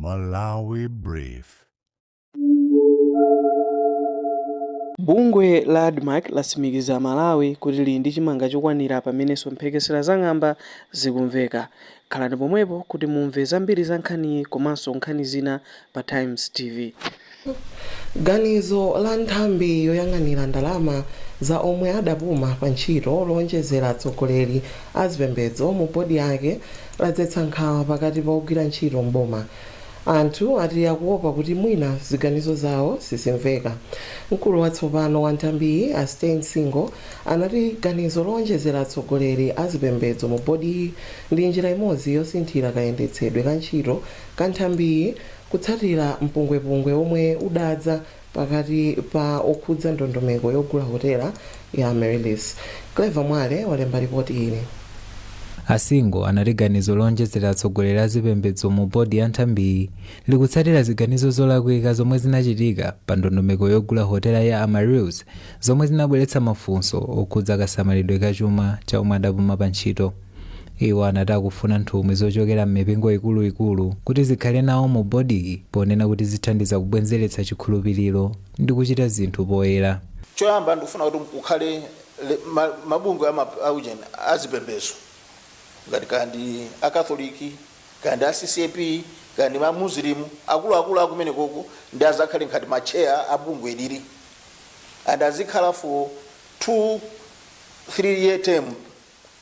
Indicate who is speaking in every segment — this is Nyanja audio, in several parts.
Speaker 1: Malawi Brief.
Speaker 2: Bungwe la ADMAC lasimikiza Malawi kuti lili ndi chimanga chokwanira pamenenso mphekesera za ng'amba zikumveka. Khalani pomwepo kuti mumve zambiri za nkhani komanso nkhani zina pa Times TV.
Speaker 3: Ganizo la nthambi yoyang'anira ndalama za omwe adapuma pa ntchito lonjezera atsogoleri a zipembedzo mu bodi yake ladzetsa nkhawa pakati pa ogwira ntchito mboma. Anthu ati akuopa kuti mwina ziganizo zawo sizimveka. Mkulu watsopano wa nthambiyi Stein Singo anati ganizo lonjezera atsogoleri a zipembedzo mu bodi ndi njira imodzi yosinthira kayendetsedwe ka ntchito ka nthambiyi kutsatira mpungwepungwe omwe udadza pakati pa okhudza ndondomeko yogula hotela ya Marilis. Clever Mwale walemba ripoti ili.
Speaker 4: Asingo anati ganizo lonjezera atsogoleri a zipembedzo mu bodi ya nthambiyi likutsatira ziganizo zolakwika zomwe zinachitika pa ndondomeko yogula hotela ya Amaryllis zomwe zinabweretsa mafunso okhudza kasamalidwe ka chuma cha omwe adapuma pa ntchito. Iwo anati akufuna nthumwi zochokera m'mipingo ikuluikulu kuti zikhale nawo mu bodi ponena kuti zithandiza kubwezeretsa chikhulupiriro ndi kuchita zinthu poyera.
Speaker 5: Choyamba ndikufuna kuti kukhale mabungwe azipembedzo ngati kandi akatholiki kandi aCCP kandi mamuslimu akuluakulu akumenekoko ndi azakhale ngati macheya abungwe lili and azikhala for 2-3 year term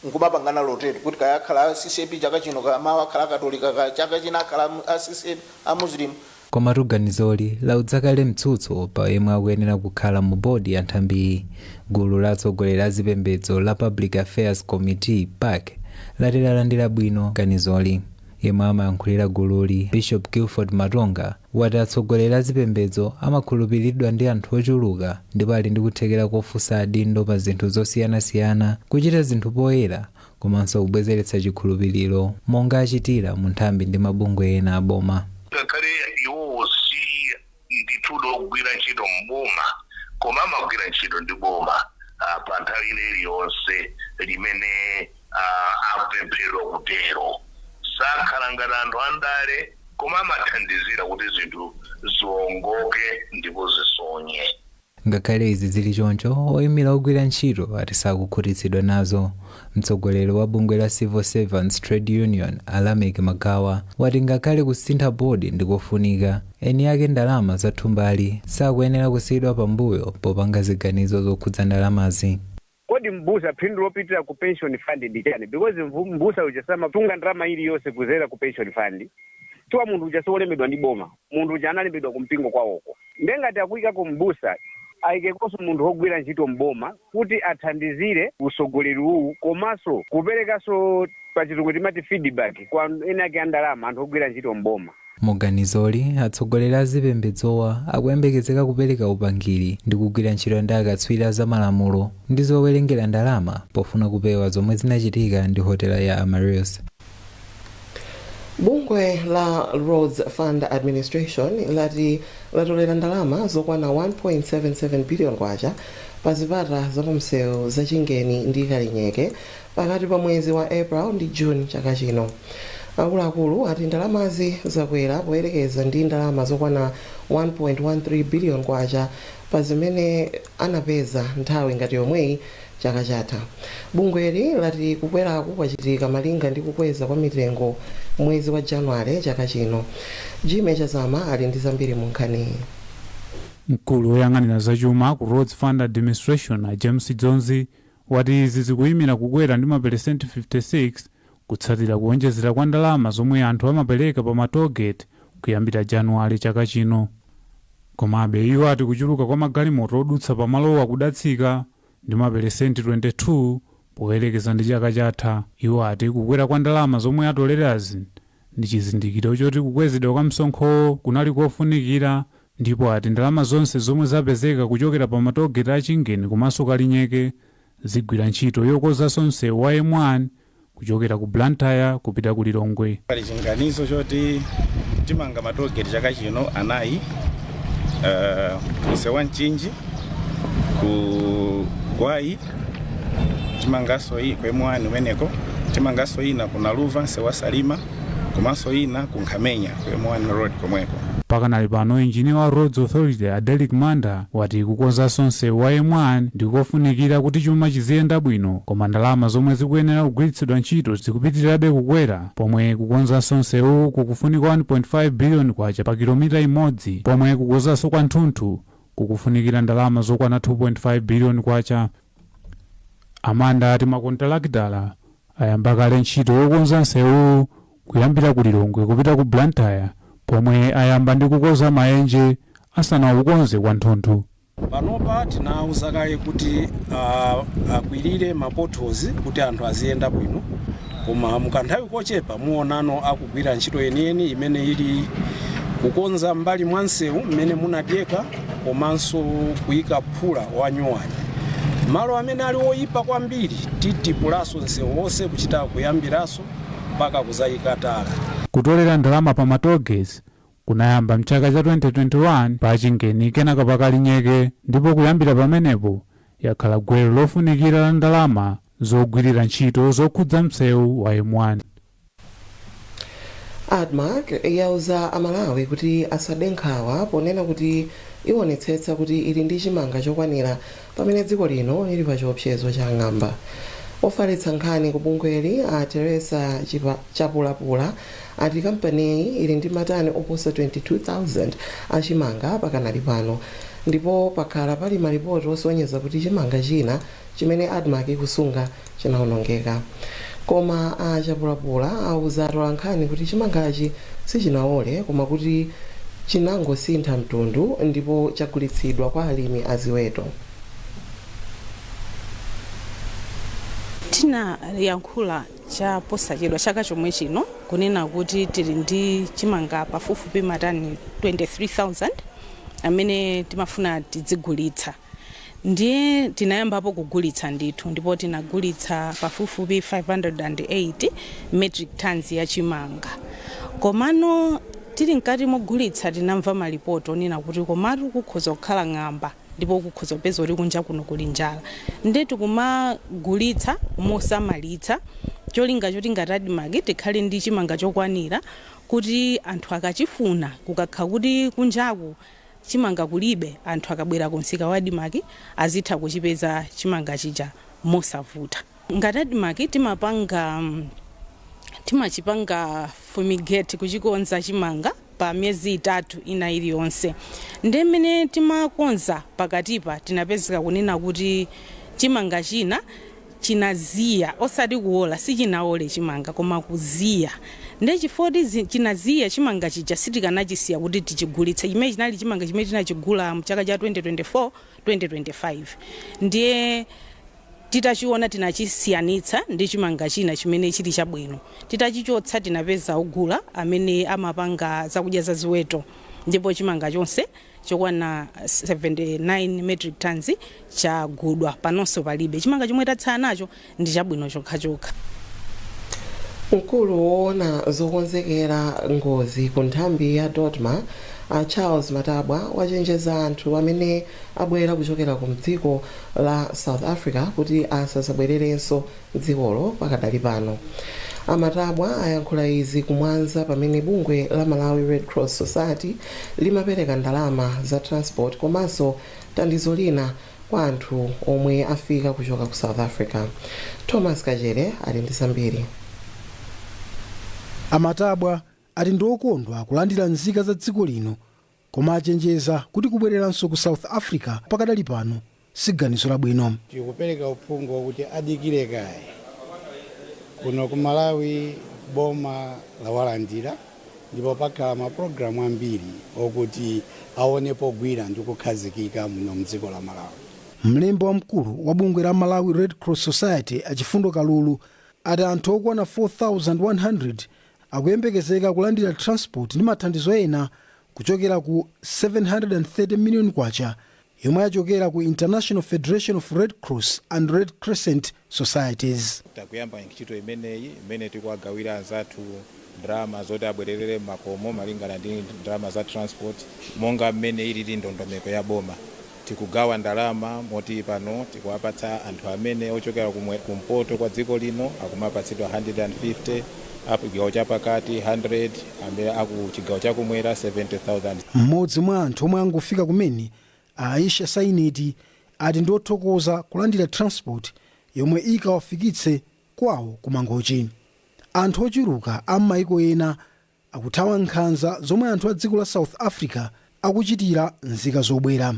Speaker 5: nkumapangana loteri kuti kayakhala CCP chaka chino kama wakhala katolika chaka china akhala aCCP amuslimu.
Speaker 4: Koma tuganizoli laudzakale mtsutso pa yemwe akuyenera kukhala mu bodi ya nthambiyi. Gulu la atsogoleri a zipembedzo la Public Affairs Committee PAC lati lalandira bwino ganizoli. Yemwe amayankhulira gululi Bishop Guilford Matonga wati atsogoleri a zipembedzo amakhulupiridwa ndi anthu ochuluka ndipo ali ndi kuthekera kofunsa adindo pa zinthu zosiyanasiyana kuchita zinthu poyera komanso kubwezeretsa chikhulupiriro monga achitira mu nthambi ndi mabungwe ena aboma.
Speaker 6: Ngakhale iwo si ndithu ogwira ntchito mboma koma amagwira ntchito ndi boma pa nthawi iliyonse limene apempheredwa kutero. Sakhala ngati anthu andale koma amathandizira kuti zinthu ziwongoke ndipo zisonye.
Speaker 4: Ngakhale izi zili choncho oyimira ogwira ntchito ati sakukhutitsidwa nazo. Mtsogoleri wa bungwe la Civil Servants Trade Union Alameki Magawa wati ngakhale kusintha bodi ndikofunika, eni ake ndalama za thumbali sakuyenera kusiyidwa pambuyo popanga ziganizo zokhudza ndalamazi.
Speaker 7: Kodi mbusa phindu lopitira ku pension fund ndi chani? Because mbusa uchasama tunga ndalama iliyonse kuzera ku pension fund. Tiwa munthu uchasolemedwa ndi boma, munthu uja analembedwa ku mpingo kwawoko. Ndengati akuyika ku mbusa ayikekonso munthu ogwira ntchito mboma kuti athandizire usogoleri uwu komanso kuperekanso pachizungu timati feedback kwa eni ake andalama anthu ogwira ntchito mboma.
Speaker 4: Muganizoli atsogoleri a zipembedzowa akuyembekezeka kupereka upangiri ndi kugwira ntchito ndi akatswiri za malamulo ndi zowerengera ndalama pofuna kupewa zomwe zinachitika ndi hotela ya Amaryllis.
Speaker 3: Bungwe la Roads Fund Administration lati latolera ndalama zokwana 1.77 billion kwacha pa zipata zapamsewu za Chingeni ndi Kalinyeke pakati pa mwezi wa April ndi June chaka chino. Akuluakulu ati ndalamazi zakwera poyerekeza ndi ndalama zokwana 1.13 billion kwacha pa zimene anapeza nthawi ngati yomweyi chaka chatha. Bungweli lati kukweraku kwachitika malinga ndi kukweza kwa mitengo mwezi wa Januwale chaka chino. Jime Chazama ali ndi zambiri mu nkhaniyi.
Speaker 8: Mkulu woyang'anira zachuma ku Roads Fund Administration James Jones wati izi zikuyimira kukwera ndi maperesenti 56 kutsatira kuonjezera kwa ndalama zomwe anthu amapereka pa matogeti kuyambira Januwale chaka chino. Komabe iwo ati kuchuluka kwa magalimoto odutsa pamalowa kudatsika ndi maperesenti 22 poyerekeza ndi chaka chatha. Iwo ati kukwera kwa ndalama zomwe atolerazi ndi chizindikiro choti kukwezedwa kwa msonkho kunali kofunikira, ndipo ati ndalama zonse zomwe zapezeka kuchokera pa matogeti a Chingeni komanso Kalinyeke zigwira ntchito yokonzanso msewu wa M1 kuchokera ku Blantyre kupita ku Lilongwe.
Speaker 9: Pali chinganizo choti timanga matogeti chaka chino anayi msewu wa Mchinji ku Gwai timangaso iyi kwa M1 umeneko timangaso ina ku Naluva msewu wa Salima komanso ina ku Nkhamenya ku M1 road komweko.
Speaker 8: Pakanali pano injiniya wa Roads Authority Derek Manda wati kukonzanso msewu wa M1 ndikofunikira kuti chuma chiziyenda bwino, koma ndalama zomwe zikuyenera kugwiritsidwa ntchito zikupitirirabe kukwera, pomwe kukonzanso msewu kukufunika 1.5 billion kwacha pa kilomita imodzi, pomwe kukonzanso kwa nthunthu kukufunikira ndalama zokwana 2.5 billion kwacha. Amanda ati makontalakitala ayamba kale ntchito yokonza msewu kuyambira ku Lilongwe kupita ku Blantyre, pomwe ayamba ndi kukonza maenje asanaukonze kwa nthunthu.
Speaker 10: Panopa tinauza kale kuti akwirire mapothozi kuti anthu aziyenda bwino, koma mukanthawi kochepa muonano akugwira ntchito yeniyeni imene ili kukonza mbali mwa msewu mmene munadyeka, komanso kuyika phula wa nyuwani. Malo amene ali oyipa kwambiri titipulaso msewu wonse kuchita kuyambiraso mpaka kuzayika tala.
Speaker 8: Kutolera ndalama pa matogesi kunayamba mchaka cha 2021 pa Chingeni kenaka pakali Nyeke, ndipo kuyambira pamenepo yakhala gwero lofunikira la ndalama zogwirira ntchito zokhudza msewu wa M1.
Speaker 3: ADMAC yauza amalawi kuti asade nkhawa ponena kuti iwonetsetsa kuti ili ndi chimanga chokwanira pamene dziko lino lili pa chiopsezo cha ng'amba. Ofalitsa nkhani ku bungweli a Teresa Chapulapula ati kampaniyi ili ndi matani oposa 22,000 achimanga pakanali pano, ndipo pakhala pali malipoti osonyeza kuti chimanga china chimene ADMAC ikusunga chinawonongeka. Koma a Chapulapula auza atolankhani kuti chimangachi sichinaole, koma kuti chinangosintha mtundu ndipo chagulitsidwa kwa alimi aziweto.
Speaker 11: Tinayankhula cha posachedwa chaka chomwe chino kunena kuti tili ndi chimanga pafupifupi matani 23,000 amene timafuna tidzigulitsa. Ndiye tinayambapo kugulitsa ndithu, ndipo tinagulitsa pafupifupi 508 metric tons ya chimanga. Komano tili mkati mogulitsa tinamva malipoti onena kuti komatu kukhoza kukhala ng'amba ndipo kukhoza kupeza kuti kunja kuno kuli njala. Ndiye tikumagulitsa mosamalitsa, cholinga choti ngati ADMAC tikhale ndi chimanga chokwanira kuti anthu akachifuna kukakhala kuti kunjaku chimanga kulibe, anthu akabwera kumsika wa ADMAC azitha kuchipeza chimanga chija mosavuta. Ngati ADMAC timachipanga fumigate kuchikonza chimanga pa miyezi 3 ina iliyonse. Ndiye mmene timakonza pakatipa tinapezeka kunena kuti chimanga china chinaziya, osati kuola, sichinaole chimanga koma kuziya. Ndiye chifoti chinaziya chimanga chija sitikanachisiya kuti tichigulitse, chimene chinali chimanga chimene tinachigula mchaka cha 2024-2025. Ndiye titachiona tinachisiyanitsa ndi chimanga china chimene chili chabwino. Titachichotsa tinapeza ogula amene amapanga zakudya za ziweto, ndipo chimanga chonse chokwana 79 metric tons chagudwa, panonso palibe. Chimanga chomwe tatsala nacho ndi chabwino chokhachokha.
Speaker 3: Mkulu woona zokonzekera ngozi ku nthambi ya Dodma Charles Matabwa wachenjeza anthu amene abwera kuchokera ku dziko la South Africa kuti asazabwererenso dzikolo pakadali pano. Matabwa ayankhula izi kumwanza pamene bungwe la Malawi Red Cross Society limapereka ndalama za transport komanso thandizo lina kwa anthu omwe afika kuchoka ku South Africa. Thomas Kajere ali ndi zambiri.
Speaker 12: Matabwa ati ndiokondwa kulandira nzika za dziko lino, koma achenjeza kuti kubwereranso ku South Africa pakadali pano siganizo labwino.
Speaker 13: Tikupereka uphungu kuti adikire kaye kuno ku Malawi boma lawalandira, ndipo pakhala mapulogalamu ambiri okuti aonepo gwira ndi kukhazikika muno mdziko la Malawi.
Speaker 12: Mlembi wamkulu wa bungwe la Malawi Red Cross Society Achifundo Kalulu ati anthu okwana 4,100 akuyembekezeka kulandira transport ndi mathandizo ena kuchokera ku 730 million kwacha yomwe yachokera ku International Federation of Red Cross and Red Crescent Societies.
Speaker 9: Takuyamba ntchito imene tikuwagawira anzathu ndalama zoti abwererere makomo malingana ndi ndalama za transport, monga mmene ili ndondomeko ya boma. Tikugawa ndalama moti pano tikuwapatsa anthu amene ochokera kumpoto kwa dziko lino akumapatsidwa 150, apo chigawo chapakati 100 amene aku chigawo chakumwera 70,000.
Speaker 12: Mmodzi mwa anthu omwe angofika kumene Aisha Saineti ati ndiothokoza kulandira transport yomwe ikawafikitse kwawo ku Mangochi. Anthu ochuluka am'mayiko ena akuthawa nkhanza zomwe anthu a dziko la South Africa akuchitira nzika zobwera.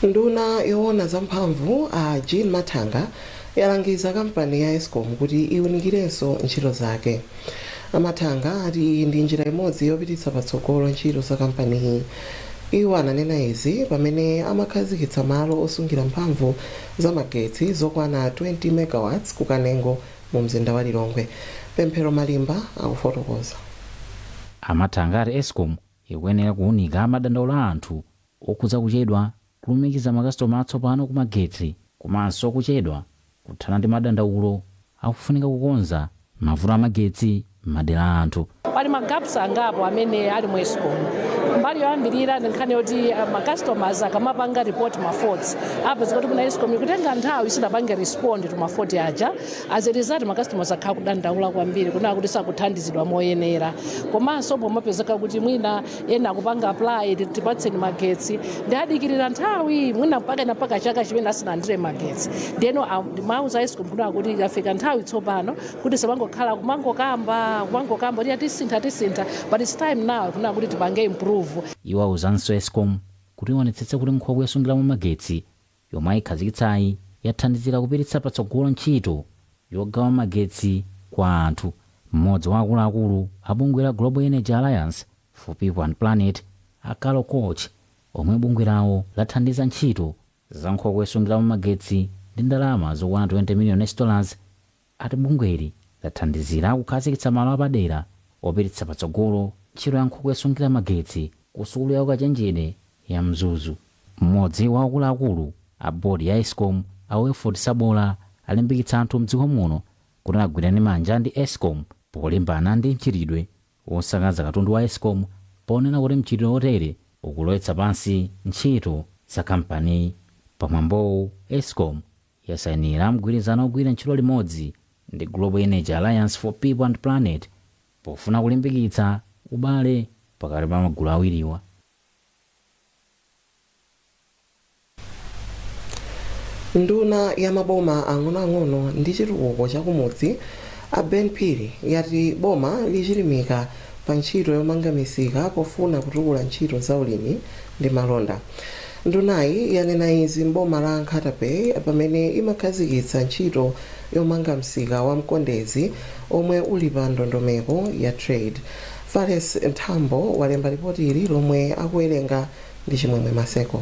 Speaker 3: Nduna yoona zamphamvu a Jean Matanga yalangiza kampani ya Eskom kuti iwunikirenso ntchito zake. Matanga ati ndi njira imodzi yopititsa patsogolo ntchito za kampani iyi. Iwo ananena izi pamene amakhazikitsa malo osungira mphamvu za magetsi zokwana 20 megawatts ku Kanengo mu mzinda wa Lilongwe. Pemphero Malimba akufotokoza.
Speaker 14: Amatanga ati Eskom ikuyenera kuwunika madandaulo a anthu okhudza kuchedwa kulumikiza makasitoma atsopano ku magetsi komanso kuchedwa kuthana ndi madandaulo akufunika kukonza mavuto a magetsi m'madera a anthu.
Speaker 15: Pali magaps angapo amene ali mu Eskom. Mbali yoyambirira ndi nkhani yoti macustomers akamapanga report mafaults apeza kuti kuna Eskom ikutenga nthawi isinapange respond to mafault aja. As a result macustomers akhala kudandaula kwambiri kunena kuti sakuthandizidwa moyenera. Komanso pomapezeka kuti mwina ena akupanga apply tipatseni magetsi ndi adikirira nthawi mwina mpaka chaka chimene asinalandire magetsi. Ndeno mauza Eskom kunena kuti ikafika nthawi tsopano kuti samangokhala kumangokamba kuti tisintha but it's time now kunena kuti tipange improve.
Speaker 14: Iwo awuzanso Eskom kuti ionetsetse kuti nkhokwe yosungiramo magetsi yomwe ayikhazikitsayi yathandizira kupititsa patsogolo ntchito yogawa magetsi kwa anthu. Mmodzi wa akuluakulu abungwe la Global Energy Alliance for People and Planet Akalo Koch omwe bungwe lawo lathandiza ntchito za nkhokwe yosungiramo magetsi ndi ndalama zokwana $20 million ati bungweli lathandizira kukhazikitsa malo apadera opititsa patsogolo ntchito ya nkhokwe yosungira magetsi ku sukulu ya ukachenjede ya Mzuzu. Mmodzi wa akuluakulu a bodi ya Eskom a Wilford Sabola alimbikitsa anthu mdziko muno kuti agwirane manja ndi Eskom polimbana ndi mchiridwe wosakaza katundu wa Eskom ponena kuti mchiridwe otere ukulowetsa pansi ntchito za kampani. Pamwambowu Eskom yasayinira mgwirizano ogwira ntchito limodzi ndi Global Energy Alliance for People and Planet pofuna kulimbikitsa ubale pakati pa magulu awiriwa.
Speaker 3: Nduna ya maboma ang'onoang'ono ndi chitukuko chakumudzi a Ben Phiri yati boma lichilimika pa ntchito yomanga misika pofuna kutukula ntchito za ulimi ndi malonda. Ndunayi yanena izi mboma la Nkhatabe pamene imakhazikitsa ntchito yomanga msika wa Mkondezi omwe uli pa ndondomeko ya trade. Fares Nthambo walemba ripoti ili lomwe akuwerenga ndi Chimwemwe Maseko.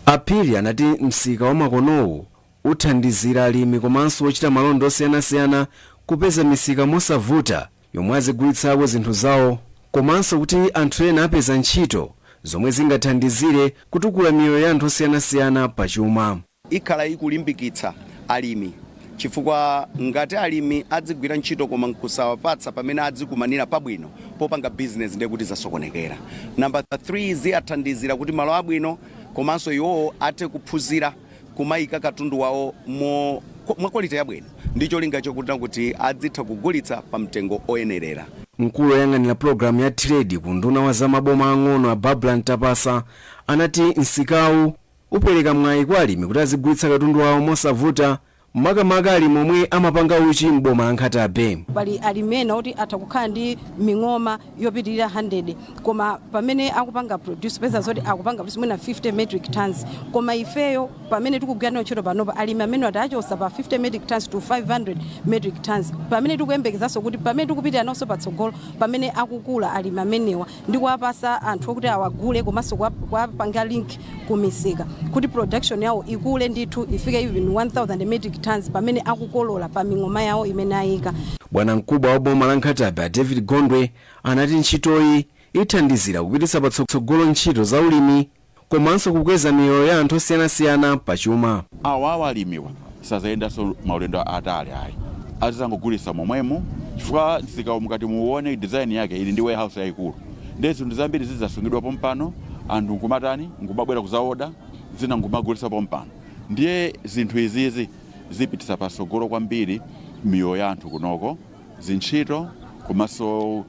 Speaker 16: Aphiri anati msika wa makonowu uthandizira alimi komanso ochita malonda osiyanasiyana kupeza misika mosavuta yomwe azigulitsako zinthu zawo komanso kuti anthu ena apeza ntchito zomwe zingathandizire kutukula miyoyo ya anthu osiyanasiyana pachuma.
Speaker 17: Ikhala ikulimbikitsa alimi chifukwa ngati alimi adzigwira ntchito koma nkusawapatsa pamene adzikumanira pabwino popanga business ndiye kuti zasokonekera. Number 3 ziyathandizira kuti malo abwino komanso iwo ate kuphunzira kumayika katundu wawo mwa quality yabwino ndicho linga chokuti kuti adzitha kugulitsa pa mtengo oyenerera.
Speaker 16: Mkulu woyang'anira programu ya trade ku nduna wa zamaboma ang'ono a Babla Ntapasa anati msikawu upereka mwayi kwa alimi kuti azigulitsa katundu wawo mosavuta makamaka alimi omwe amapanga uchi m'boma la Nkhatabe.
Speaker 18: Pali alimena kuti atakukhala ndi ming'oma yopitirira 100 koma pamene akupanga produce peza zoti akupanga produce mwina 50 metric tons koma ifeyo pamene tikugwira nayo ntchito panopa alimi amene atachosa pa 50 metric tons to 500 metric tons pamene tikuyembekezaso kuti pamene tikupitira naso patsogolo pamene akukula alimi amenewa ndi kuwapasa anthu okuti awagule komanso kuwapanga link kumisika kuti production yawo ikule ndithu ifike even 1000 metric tons pamene akukolola pa ming'oma yawo imene ayika.
Speaker 16: Bwana mkubwa wa boma la Nkhatabe David Gondwe anati ntchitoyi ithandizira kupititsa patsogolo ntchito za ulimi komanso kukweza miyoyo ya anthu osiyanasiyana pachuma.
Speaker 19: Awa alimiwa sazayendanso maulendo atali ayi azangogulitsa momwemo chifukwa sika mukati muone design yake ili ndi warehouse yayikulu ndezi ndizambiri zizasungidwa pompano anthu nkumatani nkubabwera kuzaoda zina nkubagulitsa pompano ndiye zinthu izizi zipitisa pasogolo kwambiri miyoyo ya anthu kunoko zintchito komanso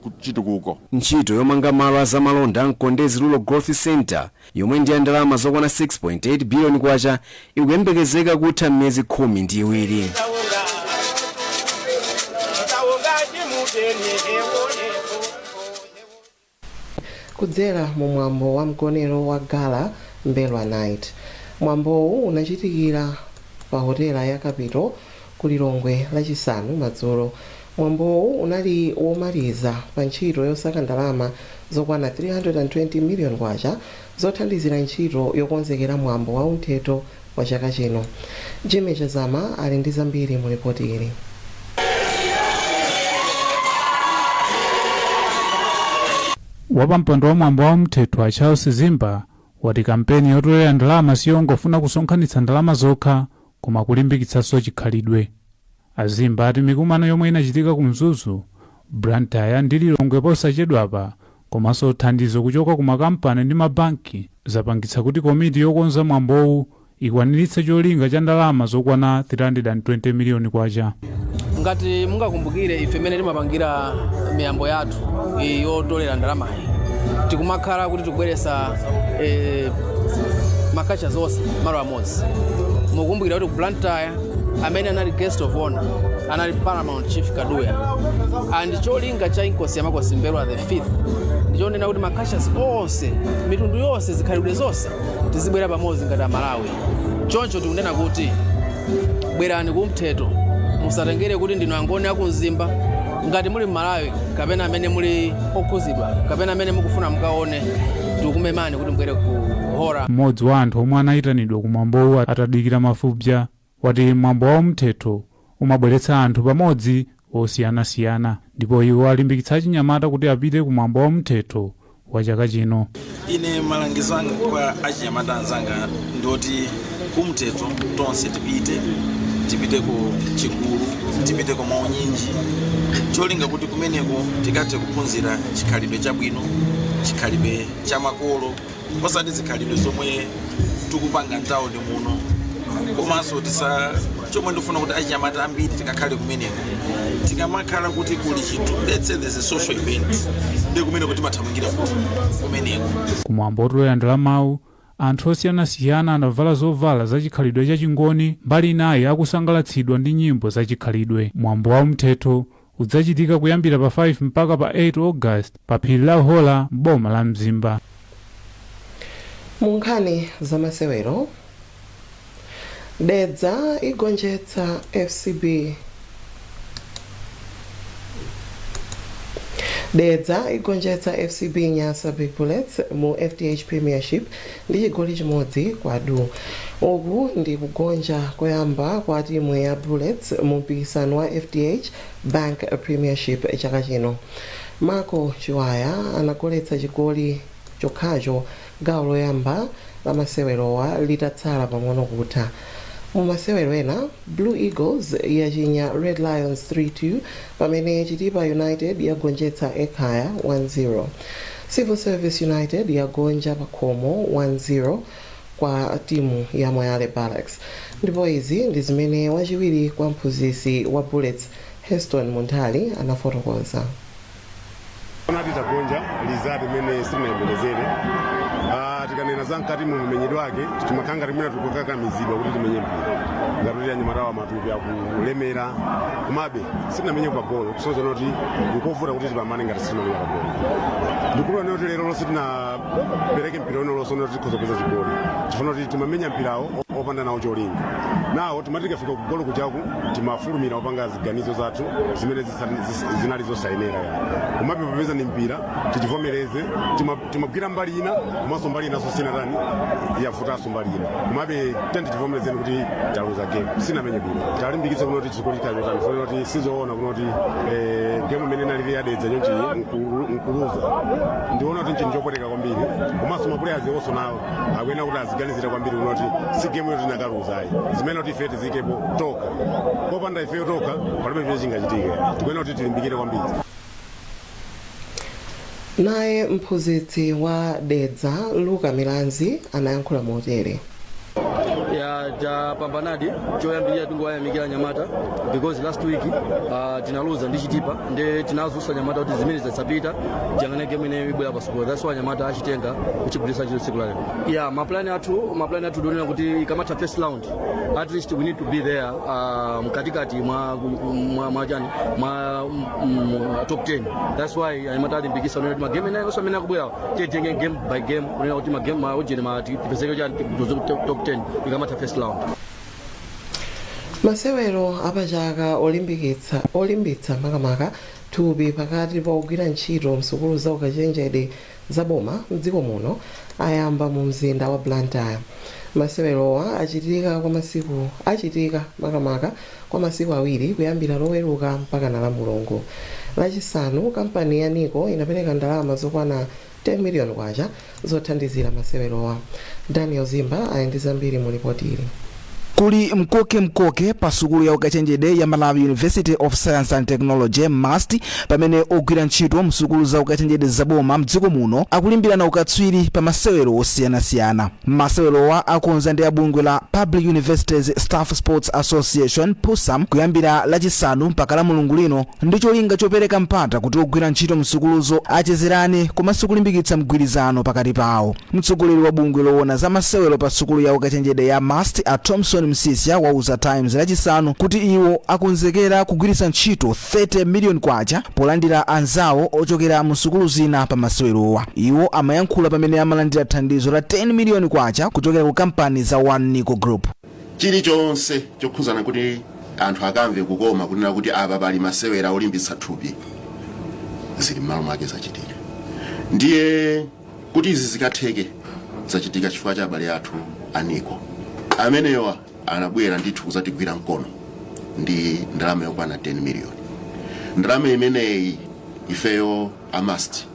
Speaker 19: kuchitukuko.
Speaker 16: Ntchito yomanga malo azamalonda Mkondezi Rural Growth Center yomwe ndi ndalama zokwana 6.8 billion kwacha ikuyembekezeka kutha m'miyezi 12.
Speaker 3: kudzera mu mwambo wa mgonero wa gala Mbelwa Night. Mwambowu unachitikira pa hotela ya Capitol ku Lilongwe lachisanu madzulo. Mwambowu unali womaliza pa ntchito yosaka ndalama zokwana 320 million kwacha zothandizira ntchito yokonzekera mwambo wa unthetho wa chaka chino. Jimmy Chazama ali ndi zambiri mu ripoti ili.
Speaker 8: Wapampando wa mwambo wa unthetho wa Charles Zimba wati kampeni yotolera ndalama siyongofuna kusonkhanitsa ndalama zokha koma kulimbikitsanso chikhalidwe. Azimba ati mikumano yomwe inachitika ku Mzuzu, Blantyre ndi Lilongwe posachedwapa komanso thandizo kuchoka ku makampani ndi mabanki zapangitsa kuti komiti yokonza mwambowu ikwaniritse cholinga cha ndalama zokwana 320 miliyoni kwacha.
Speaker 20: Ngati mungakumbukire ife mene timapangira miyambo yathu yotolera ndalama iyi tikumakhala kuti tikubweretsa makacha zonse malo amodzi. Mukumbukira kuti ku Blantyre amene anali guest of honor anali Paramount Chief Kaduya and cholinga cha inkosi ya Makosi Mbelwa the 5th ndichonena kuti makachas onse mitundu yonse zikhalidwe zonse tizibwera pamodzi ngati Malawi. Choncho tikunena kuti bwerani kumthetho, musatengere kuti ndinu angoni akumzimba ngati muli Malawi kapena amene muli okhuzidwa kapena amene mukufuna mukaone tikumemani kuti mbwere ku hora.
Speaker 8: Mmodzi wa anthu omwe anayitanidwa ku mwambowu atadikira mafupja wati mwambo wa umthetho umabweretsa anthu pamodzi osiyanasiyana ndipo iwo alimbikitsa achinyamata kuti apite ku mwambo wa umthetho wa chaka chino.
Speaker 21: Ine malangizo anga kwa achinyamata anzanga ndoti kumthetho tonse tipite ku Chigulu, tipite ku Maunyinji, cholinga kuti kumeneko tikathe kuphunzira chikhalidwe chabwino, chikhalidwe cha makolo, osati zikhalidwe zomwe tikupanga mtawuni muno. Komanso chomwe ndifuna kuti achinyamata ambiri tikakhale kumeneko tikamakhala kuti kuli chinthu, let's say there's a social event, ndi kumeneko timathamangira kuti kumeneko.
Speaker 8: Kumwambo otolera ndalamawu anthu osiyanasiyana anavala zovala za chikhalidwe cha chingoni, mbali inayi akusangalatsidwa ndi nyimbo za chikhalidwe. Mwambo wa umthetho udzachitika kuyambira pa 5 mpaka pa 8 August pa phiri la Hola m'boma la Mzimba.
Speaker 3: Mu nkhani za masewero, Dedza igonjetsa FCB. Dedza igonjetsa FCB Nyasa Big Bullets mu FDH Premiership ndi chigoli chimodzi kwa du. Uku ndi kugonja koyamba kwa timu ya Bullets mu mpikisano wa FDH Bank Premiership chaka chino. Marco Chiwaya anagoletsa chigoli chokhacho gawo loyamba la masewerowa litatsala pang'ono kutha. Mu masewero ena, Blue Eagles yachinya Red Lions 3-2 pamene Chitipa United yagonjetsa Ekhaya 1-0. Civil Service United yagonja Pakhomo 1-0 kwa timu ya Moyale Barracks. Ndipo izi ndi zimene wachiwiri kwa mphunzitsi wa Bullets Heston Muntali anafotokoza.
Speaker 22: Titagonja lizadi mene simunayembelezere tikanena za mkati mu mmenyedwe wake timakanga limene tukukaka mizidwa kuti timenye mpira ngati ya nyamarawa matupi akulemera kumabe sitinamenye kwa golo kusoza noti nkovuta kuti tipambane ngati sitinamenye kwa golo ndikulu noti lero lonse tinapereke mpira uno lonse noti tikhozopeza chigoli tifuna kuti timamenya mpirawo opanda nawo cholinga nawo timatikafika kugolo kuchaku timafulumira opanga ziganizo zathu zimene zinali zosayenera komabe popeza ni mpira tichivomereze timagwira mbali ina komanso mbali inaso sinatani yafutanso mbali ina komabe tichivomerezeni kuti taluza game sinamenye bwino talimbikitse kunoti chikolitayotani kuti sizoona kunoti game imene inalili yadedza chonchi nkuluza ndiona kuti nchinthu chopweteka kwambiri komanso mapuleyers onso nawo akuyena kuti aziganizire kwambiri kunoti si game yoti nakaluzayi zimene kuti ife tizikepo toka popanda ifeyo toka palibe chimene chingachitike tikuyena kuti tilimbikire kwambiri.
Speaker 3: Naye mphunzitsi wa Dedza Luka Milanzi anayankhula motere.
Speaker 1: Ya tapambanadi choyambirira tungoyamikira Nyamata because last week tinaluza ndi Chitipa nde tinazusa Nyamata kuti zimene zasapita jangane game ine ibwera pa school. That's why Nyamata achitenga kuchibulisa chilo siku lero. Yeah, maplani atu donena kuti ikamata first round at least we need to be there mkatikati mwa top 10. That's why Nyamata alimbikisa ndio ma game nayo somena kubwera tenge game by game unena kuti ma game ma ujene ma tipeseke cha top 10 ikamata first round.
Speaker 3: Masewero apachaka olimbitsa makamaka thupi pakati pa ogwira ntchito msukulu za ukachenjede zaboma mdziko muno ayamba mu mzinda wa Blantyre. Masewerowa achitika makamaka kwa masiku awiri kuyambira Loweruka mpaka na Mulungu. Lachisanu kampani ya Niko inapereka ndalama zokwana 10 million kwacha zothandizira masewerowa. Daniel Zimba ayendeza mbiri mu ripoti ili.
Speaker 2: Kuli mkoke pa sukulu ya ukachenjede ya Malawi University of Science and Technology MUST pamene ogwira ntchito msukulu za ukachenjede zaboma mdziko muno akulimbirana ukatswiri pa masewero osiyanasiyana. Masewerowa akonza ndi bungwe la Public Universities Staff Sports Association PUSAM kuyambira lachisanu mpaka la Mulungu lino ndi cholinga chopereka mpata kuti ogwira ntchito msukuluzo achezerane komanso kulimbikitsa mgwirizano pakati pawo. Mtsogoleri wa bungwe loona za masewero pa sukulu ya ukachenjede ya MUST a Thompson Msisia wauza Times lachisanu kuti iwo akonzekera kugwiritsa ntchito 30 million kwacha polandira anzawo ochokera mu sukulu zina pa masewerowa. Iwo amayankhula pamene amalandira thandizo la 10 million kwacha kuchokera ku kampani za One Nico Group.
Speaker 23: Chilichonse chokhuzana kuti anthu akamve kukoma kunena kuti apa pali masewera olimbitsa thupi zili m'malo mwake zachitika. Ndiye kuti izi zikatheke zachitika chifukwa cha abale athu aniko amenewa anabwera ndithu kuzatigwira mkono ndi ndalama yokwana 10 million. Ndalama imeneyi ifeyo MUST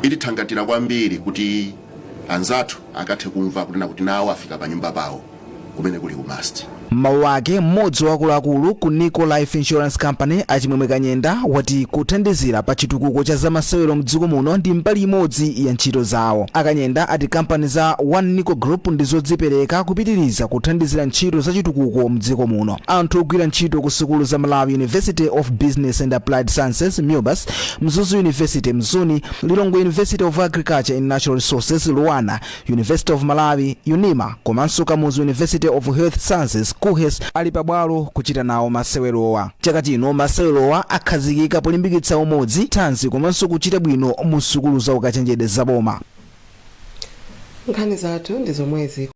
Speaker 23: ilithangatira kwambiri kuti anzathu akathe kumva kunena kuti nawo afika pa nyumba pawo kumene kuli ku MUST.
Speaker 2: Mawu ake mmodzi wakuluakulu ku Nico Life Insurance Company Achimwemwe Kanyenda wati kuthandizira pa chitukuko cha zamasewero mdziko muno ndi mbali imodzi ya ntchito zawo. Akanyenda ati kampani za One Nico Group ndizodzipereka kupitiriza kuthandizira ntchito za chitukuko mdziko muno. Anthu ogwira ntchito ku sukulu za Malawi University of Business and Applied Sciences MUBAS, Mzuzu University Mzuni, Lilongwe University of Agriculture and Natural Resources Luwana, University of Malawi UNIMA, komanso Kamuzu University of Health Sciences KUHES ali pabwalo kuchita nawo masewerowa. Chaka chino masewerowa akhazikika polimbikitsa umodzi, thanzi komanso kuchita bwino mu sukulu za ukachenjede zaboma.
Speaker 3: Nkhani zathu ndi zomwezi.